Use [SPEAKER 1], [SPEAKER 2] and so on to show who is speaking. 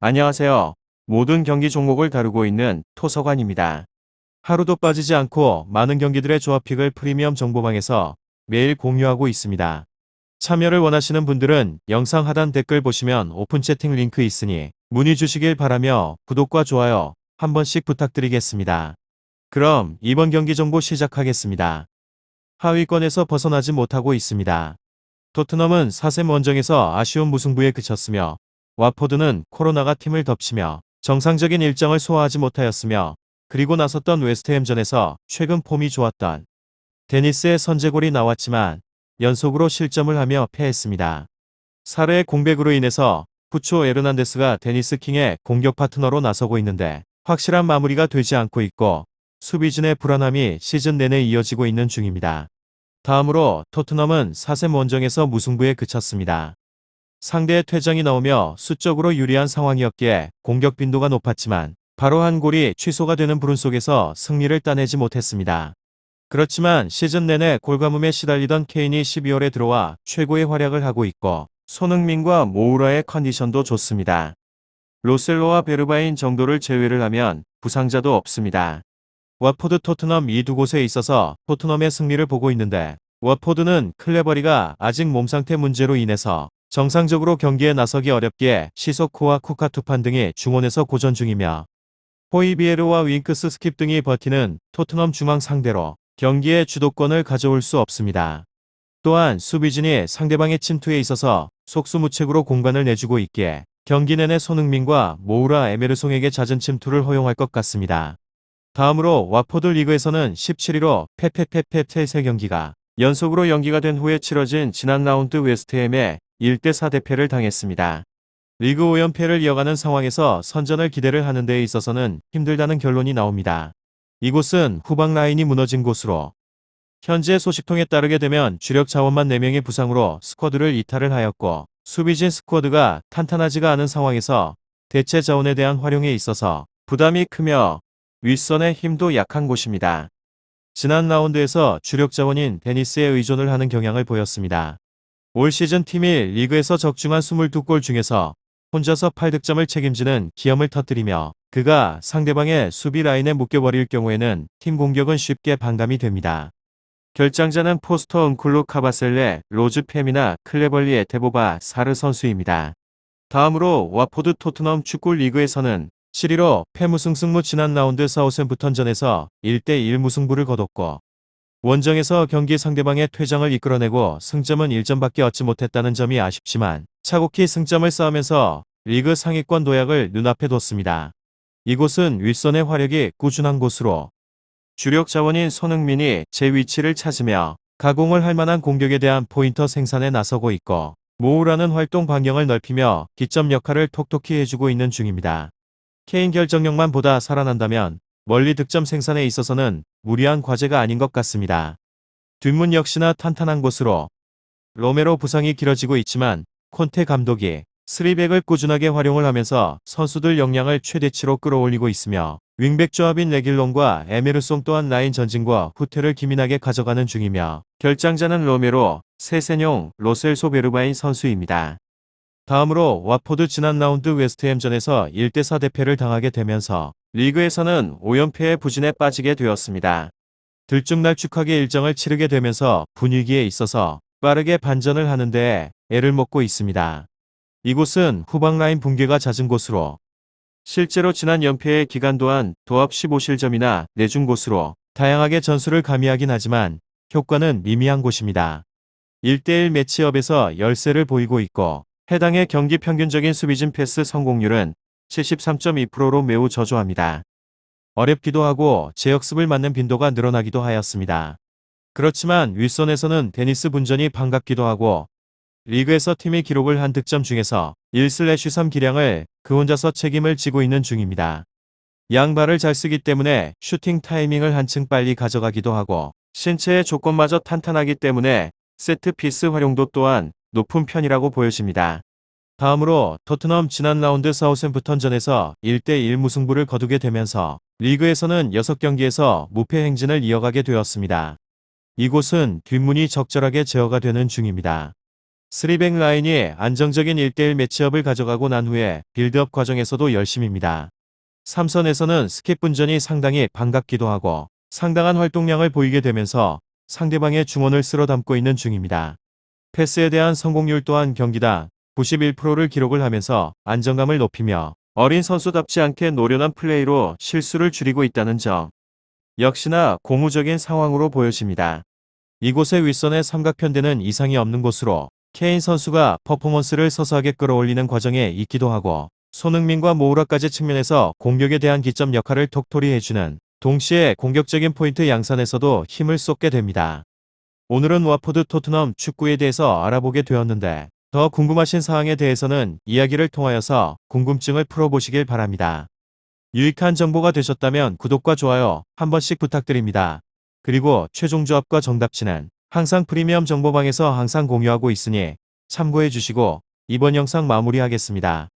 [SPEAKER 1] 안녕하세요. 모든 경기 종목을 다루고 있는 토서관입니다. 하루도 빠지지 않고 많은 경기들의 조합픽을 프리미엄 정보방에서 매일 공유하고 있습니다. 참여를 원하시는 분들은 영상 하단 댓글 보시면 오픈 채팅 링크 있으니 문의 주시길 바라며 구독과 좋아요 한 번씩 부탁드리겠습니다. 그럼 이번 경기 정보 시작하겠습니다. 하위권에서 벗어나지 못하고 있습니다. 토트넘은 4셈 원정에서 아쉬운 무승부에 그쳤으며 와포드는 코로나가 팀을 덮치며 정상적인 일정을 소화하지 못하였으며 그리고 나섰던 웨스트햄전에서 최근 폼이 좋았던 데니스의 선제골이 나왔지만 연속으로 실점을 하며 패했습니다. 사르의 공백으로 인해서 후초 에르난데스가 데니스 킹의 공격 파트너로 나서고 있는데 확실한 마무리가 되지 않고 있고 수비진의 불안함이 시즌 내내 이어지고 있는 중입니다. 다음으로 토트넘은 4셈 원정에서 무승부에 그쳤습니다. 상대의 퇴장이 나오며 수적으로 유리한 상황이었기에 공격 빈도가 높았지만 바로 한 골이 취소가 되는 불운 속에서 승리를 따내지 못했습니다. 그렇지만 시즌 내내 골가뭄에 시달리던 케인이 12월에 들어와 최고의 활약을 하고 있고 손흥민과 모우라의 컨디션도 좋습니다. 로셀로와 베르바인 정도를 제외를 하면 부상자도 없습니다. wat포드 토트넘 이 두 곳에 있어서 토트넘의 승리를 보고 있는데 wat포드는 클레버리가 아직 몸 상태 문제로 인해서 정상적으로 경기에 나서기 어렵기에 시소코와 쿠카투판 등이 중원에서 고전 중이며 호이비에르와 윙크스 스킵 등이 버티는 토트넘 중앙 상대로 경기의 주도권을 가져올 수 없습니다. 또한 수비진이 상대방의 침투에 있어서 속수무책으로 공간을 내주고 있기에 경기 내내 손흥민과 모우라 에메르송에게 잦은 침투를 허용할 것 같습니다. 다음으로 wat포드 리그에서는 17위로 페페페페페 3경기가 연속으로 연기가 된 후에 치러진 지난 라운드 웨스트햄에 1대4 대패를 당했습니다. 리그 5연패를 이어가는 상황에서 선전을 기대를 하는 데에 있어서는 힘들다는 결론이 나옵니다. 이곳은 후방 라인이 무너진 곳으로 현재 소식통에 따르게 되면 주력 자원만 4명의 부상으로 스쿼드를 이탈을 하였고 수비진 스쿼드가 탄탄하지가 않은 상황에서 대체 자원에 대한 활용에 있어서 부담이 크며 윗선의 힘도 약한 곳입니다. 지난 라운드에서 주력 자원인 데니스에 의존을 하는 경향을 보였습니다. 올 시즌 팀이 리그에서 적중한 22골 중에서 혼자서 8득점을 책임지는 기염을 터뜨리며 그가 상대방의 수비 라인에 묶여버릴 경우에는 팀 공격은 쉽게 반감이 됩니다. 결장자는 포스터 은쿨루 카바셀레, 로즈 페미나 클레벌리 에테보바 사르 선수입니다. 다음으로 wat포드 토트넘 축구 리그에서는 7위로 패무승 승무 지난 라운드 사우샘프턴전에서 1대1 무승부를 거뒀고 원정에서 경기 상대방의 퇴장을 이끌어내고 승점은 1점밖에 얻지 못했다는 점이 아쉽지만 차곡히 승점을 쌓으면서 리그 상위권 도약을 눈앞에 뒀습니다. 이곳은 윗선의 화력이 꾸준한 곳으로 주력 자원인 손흥민이 제 위치를 찾으며 가공을 할 만한 공격에 대한 포인터 생산에 나서고 있고 모우라는 활동 반경을 넓히며 기점 역할을 톡톡히 해주고 있는 중입니다. 케인 결정력만 보다 살아난다면 멀리 득점 생산에 있어서는 무리한 과제가 아닌 것 같습니다. 뒷문 역시나 탄탄한 곳으로 로메로 부상이 길어지고 있지만 콘테 감독이 3백을 꾸준하게 활용을 하면서 선수들 역량을 최대치로 끌어올리고 있으며 윙백 조합인 레길론과 에메르송 또한 라인 전진과 후퇴를 기민하게 가져가는 중이며 결장자는 로메로, 세세뇽, 로셀소 베르바인 선수입니다. 다음으로 wat포드 지난 라운드 웨스트햄전에서 1대4 대패를 당하게 되면서 리그에서는 5연패의 부진에 빠지게 되었습니다. 들쭉날쭉하게 일정을 치르게 되면서 분위기에 있어서 빠르게 반전을 하는 데에 애를 먹고 있습니다. 이곳은 후방 라인 붕괴가 잦은 곳으로 실제로 지난 연패의 기간 또한 도합 15실점이나 내준 곳으로 다양하게 전술을 가미하긴 하지만 효과는 미미한 곳입니다. 1대1 매치업에서 열세를 보이고 있고 해당의 경기 평균적인 수비진 패스 성공률은 73.2%로 매우 저조합니다. 어렵기도 하고 제역습을 맞는 빈도가 늘어나기도 하였습니다. 그렇지만 윗선에서는 데니스 분전이 반갑기도 하고 리그에서 팀이 기록을 한 득점 중에서 1/3 기량을 그 혼자서 책임을 지고 있는 중입니다. 양발을 잘 쓰기 때문에 슈팅 타이밍을 한층 빨리 가져가기도 하고 신체의 조건마저 탄탄하기 때문에 세트피스 활용도 또한 높은 편이라고 보여집니다. 다음으로 토트넘 지난 라운드 사우샘프턴전에서 1대1 무승부를 거두게 되면서 리그에서는 6경기에서 무패 행진을 이어가게 되었습니다. 이곳은 뒷문이 적절하게 제어가 되는 중입니다. 3백 라인이 안정적인 1대1 매치업을 가져가고 난 후에 빌드업 과정에서도 열심입니다. 삼선에서는 스킵 분전이 상당히 반갑기도 하고 상당한 활동량을 보이게 되면서 상대방의 중원을 쓸어 담고 있는 중입니다. 패스에 대한 성공률 또한 경기당 91%를 기록을 하면서 안정감을 높이며 어린 선수답지 않게 노련한 플레이로 실수를 줄이고 있다는 점. 역시나 고무적인 상황으로 보여집니다. 이곳의 윗선의 삼각편대는 이상이 없는 곳으로 케인 선수가 퍼포먼스를 서서하게 끌어올리는 과정에 있기도 하고 손흥민과 모우라까지 측면에서 공격에 대한 기점 역할을 톡톡히 해주는 동시에 공격적인 포인트 양산에서도 힘을 쏟게 됩니다. 오늘은 와포드 토트넘 축구에 대해서 알아보게 되었는데 더 궁금하신 사항에 대해서는 이야기를 통하여서 궁금증을 풀어보시길 바랍니다. 유익한 정보가 되셨다면 구독과 좋아요 한 번씩 부탁드립니다. 그리고 최종 조합과 정답치는 항상 프리미엄 정보방에서 항상 공유하고 있으니 참고해 주시고 이번 영상 마무리하겠습니다.